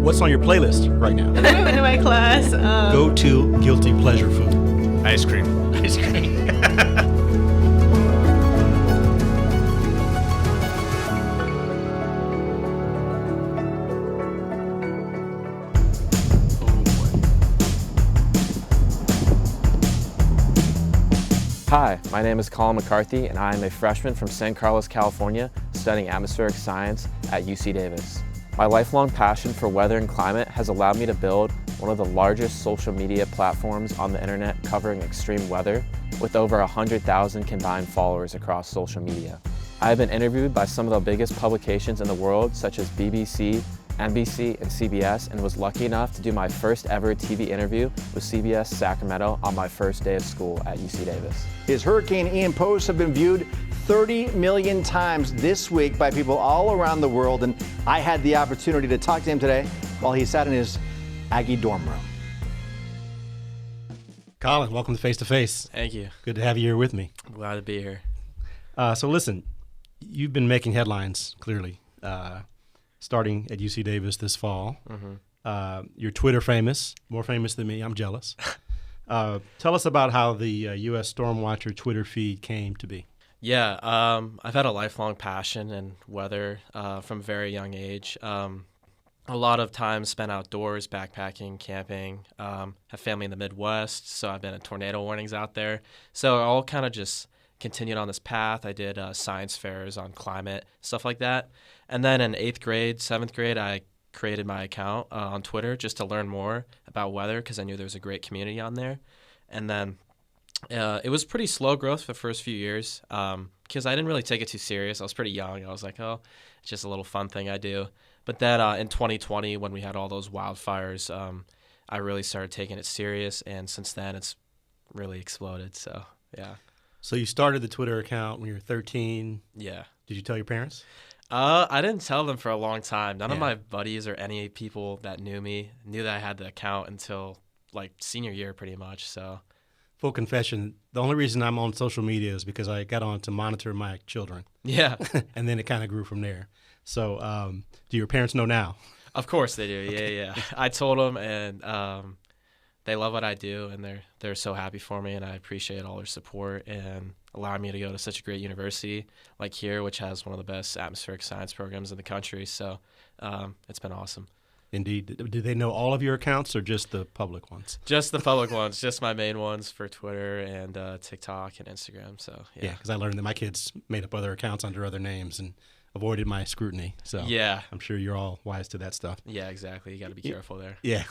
What's on your playlist right now? In my class. Go to guilty pleasure food. Ice cream. Ice cream. Hi, my name is Colin McCarthy, and I am a freshman from San Carlos, California, studying atmospheric science at UC Davis. My lifelong passion for weather and climate has allowed me to build one of the largest social media platforms on the internet covering extreme weather, with over 100,000 combined followers across social media. I have been interviewed by some of the biggest publications in the world, such as BBC, NBC, and CBS, and was lucky enough to do my first ever TV interview with CBS Sacramento on my first day of school at UC Davis. His Hurricane Ian posts have been viewed 30 million times this week by people all around the world, and I had the opportunity to talk to him today while he sat in his Aggie dorm room. Colin, welcome to Face to Face. Thank you. Good to have you here with me. I'm glad to be here. So listen, you've been making headlines, clearly, starting at UC Davis this fall. Mm-hmm. You're Twitter famous, more famous than me. I'm jealous. Tell us about how the U.S. Stormwatcher Twitter feed came to be. Yeah, I've had a lifelong passion in weather from a very young age. A lot of time spent outdoors, backpacking, camping. Have family in the Midwest, so I've been at tornado warnings out there. So I all kind of just continued on this path. I did science fairs on climate, stuff like that. And then in 8th grade, 7th grade, I created my account on Twitter just to learn more about weather because I knew there was a great community on there. And then it was pretty slow growth for the first few years because I didn't really take it too serious. I was pretty young. I was like, oh, it's just a little fun thing I do. But then in 2020, when we had all those wildfires, I really started taking it serious. And since then, it's really exploded. So, yeah. So you started the Twitter account when you were 13. Yeah. Did you tell your parents? I didn't tell them for a long time. None of Yeah. my buddies or any people that knew me knew that I had the account until like senior year pretty much. So Full confession, the only reason I'm on social media is because I got on to monitor my children. yeah, And then it kind of grew from there. So do your parents know now? of course they do. Yeah. I told them, and they love what I do, and they're so happy for me, and I appreciate all their support and allowing me to go to such a great university like here, which has one of the best atmospheric science programs in the country. So it's been awesome. Indeed. Do they know all of your accounts or just the public ones? Just the public ones, just my main ones for Twitter and TikTok and Instagram. So Yeah, because I learned that my kids made up other accounts under other names and avoided my scrutiny. So Yeah. I'm sure you're all wise to that stuff. Yeah, exactly. You got to be careful there. Yeah.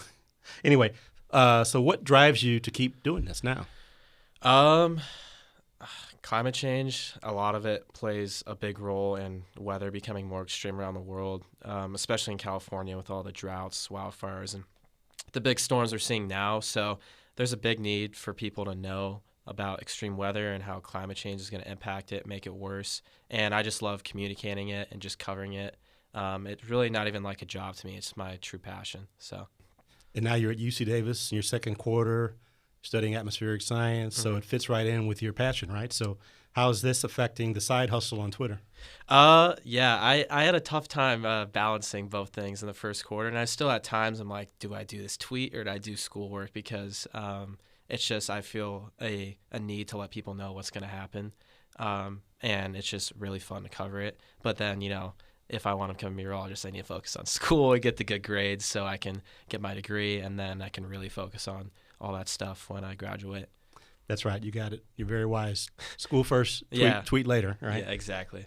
Anyway, so what drives you to keep doing this now? Climate change, a lot of it plays a big role in weather becoming more extreme around the world, especially in California with all the droughts, wildfires, and the big storms we're seeing now. So there's a big need for people to know about extreme weather and how climate change is going to impact it, make it worse. And I just love communicating it and just covering it. It's really not even like a job to me. It's my true passion. So. And now you're at UC Davis in your second quarter, studying atmospheric science, so it fits right in with your passion, right? So how is this affecting the side hustle on Twitter? Yeah, I had a tough time balancing both things in the first quarter, and I still at times I'm like, do I do this tweet or do I do schoolwork? Because it's just I feel a need to let people know what's going to happen, and it's just really fun to cover it. But then, if I want to become a meteorologist, I need to focus on school and get the good grades so I can get my degree, and then I can really focus on all that stuff when I graduate. That's right. You got it. You're very wise. School first, tweet later, right? Yeah, exactly.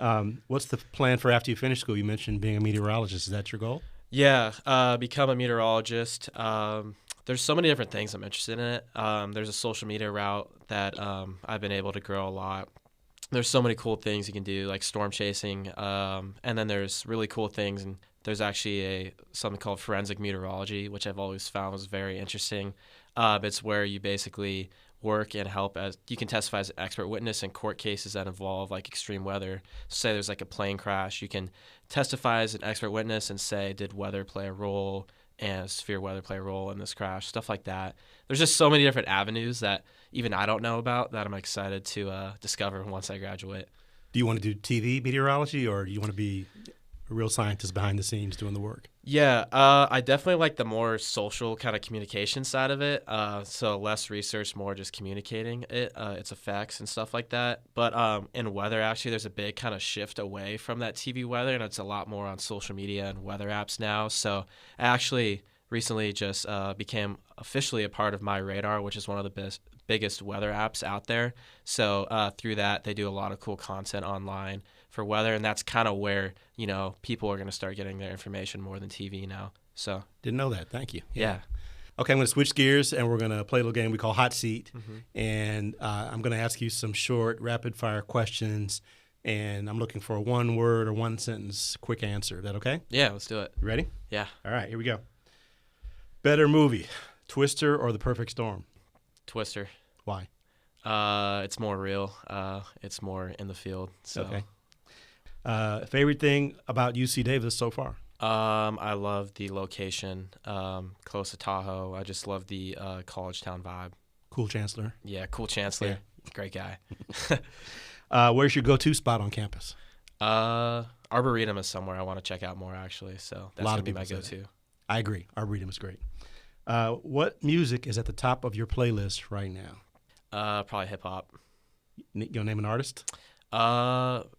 What's the plan for after you finish school? You mentioned being a meteorologist. Is that your goal? Yeah, become a meteorologist. There's so many different things I'm interested in it. There's a social media route that I've been able to grow a lot. There's so many cool things you can do, like storm chasing, and then there's really cool things, and there's actually something called forensic meteorology, which I've always found was very interesting. It's where you basically work and help as you can testify as an expert witness in court cases that involve like extreme weather. Say there's like a plane crash, you can testify as an expert witness and say, did weather play a role and severe weather play a role in this crash, stuff like that. There's just so many different avenues that even I don't know about that I'm excited to discover once I graduate. Do you want to do TV meteorology or do you want to be a real scientist behind the scenes doing the work? Yeah, I definitely like the more social kind of communication side of it. So less research, more just communicating its effects and stuff like that. But in weather, actually, there's a big kind of shift away from that TV weather, and it's a lot more on social media and weather apps now. So I actually recently just became officially a part of My Radar, which is one of the biggest weather apps out there. So through that, they do a lot of cool content online for weather, and that's kind of where, you know, people are going to start getting their information more than TV now. So Didn't know that. Thank you. yeah. Okay, I'm going to switch gears, and we're going to play a little game we call Hot Seat. And I'm going to ask you some short, rapid-fire questions, and I'm looking for a one-word or one-sentence quick answer. Is that okay? Yeah, let's do it. You ready? Yeah. All right, here we go. Better movie, Twister or The Perfect Storm? Twister. Why? It's more real. It's more in the field. So. Okay. Favorite thing about UC Davis so far? I love the location, close to Tahoe. I just love the college town vibe. Cool Chancellor. Yeah, cool Chancellor. Yeah. Great guy. Where's your go-to spot on campus? Arboretum is somewhere I want to check out more, actually. So that's going to be my go-to. I agree. Arboretum is great. What music is at the top of your playlist right now? Probably hip-hop. You gonna name an artist?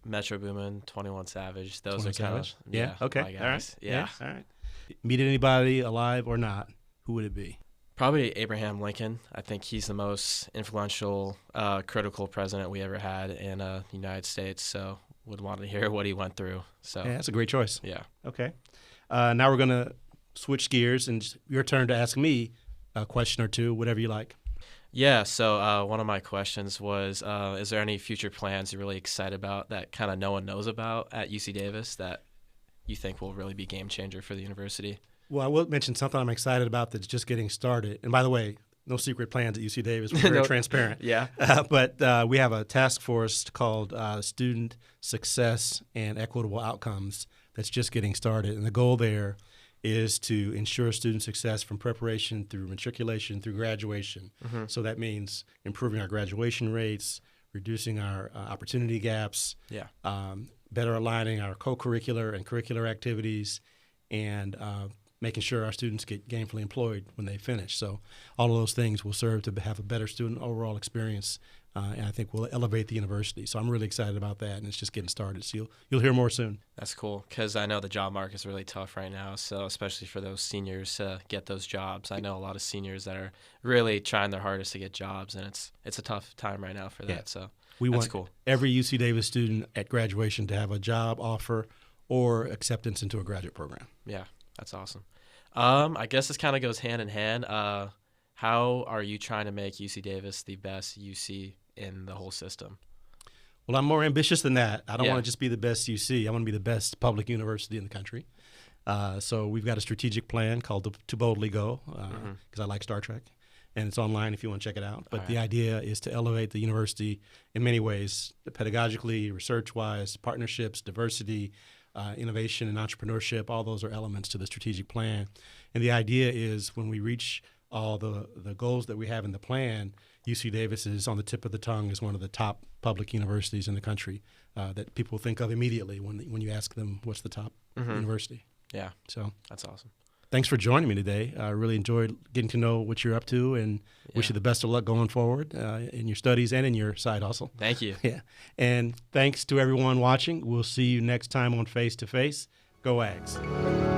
Metro Boomin, 21 Savage. Those 21 are kind Savage? of Yeah. Okay. my guys. All right. Yeah. All right. Meet anybody alive or not? Who would it be? Probably Abraham Lincoln. I think he's the most influential, critical president we ever had in the United States. So would want to hear what he went through. So Yeah, that's a great choice. yeah. Okay. Now we're gonna switch gears, and it's your turn to ask me a question or two, whatever you like. Yeah, so one of my questions was, is there any future plans you're really excited about that kind of no one knows about at UC Davis that you think will really be a game changer for the university? Well, I will mention something I'm excited about that's just getting started. And by the way, no secret plans at UC Davis. We're very transparent. Yeah. But we have a task force called Student Success and Equitable Outcomes that's just getting started. And the goal there is to ensure student success from preparation through matriculation through graduation. So that means improving our graduation rates, reducing our opportunity gaps, Yeah. better aligning our co-curricular and curricular activities, and making sure our students get gainfully employed when they finish. So all of those things will serve to have a better student overall experience, and I think will elevate the university. So I'm really excited about that, and it's just getting started. So you'll hear more soon. That's cool because I know the job market is really tough right now. So especially for those seniors to get those jobs. I know a lot of seniors that are really trying their hardest to get jobs, and it's a tough time right now for that. Yeah. So We that's want cool. every UC Davis student at graduation to have a job offer or acceptance into a graduate program. Yeah, that's awesome. I guess this kind of goes hand in hand. How are you trying to make UC Davis the best UC in the whole system? Well, I'm more ambitious than that. I don't Yeah. want to just be the best UC. I want to be the best public university in the country. So we've got a strategic plan called To Boldly Go, because I like Star Trek. And it's online if you want to check it out. But the idea is to elevate the university in many ways, pedagogically, research-wise, partnerships, diversity, innovation and entrepreneurship. All those are elements to the strategic plan. And the idea is when we reach all the goals that we have in the plan, UC Davis is on the tip of the tongue as one of the top public universities in the country that people think of immediately when you ask them what's the top university. Yeah, So that's awesome. thanks for joining me today. I really enjoyed getting to know what you're up to, and wish you the best of luck going forward in your studies and in your side hustle. Thank you. Yeah. And thanks to everyone watching. We'll see you next time on Face to Face. Go Ags.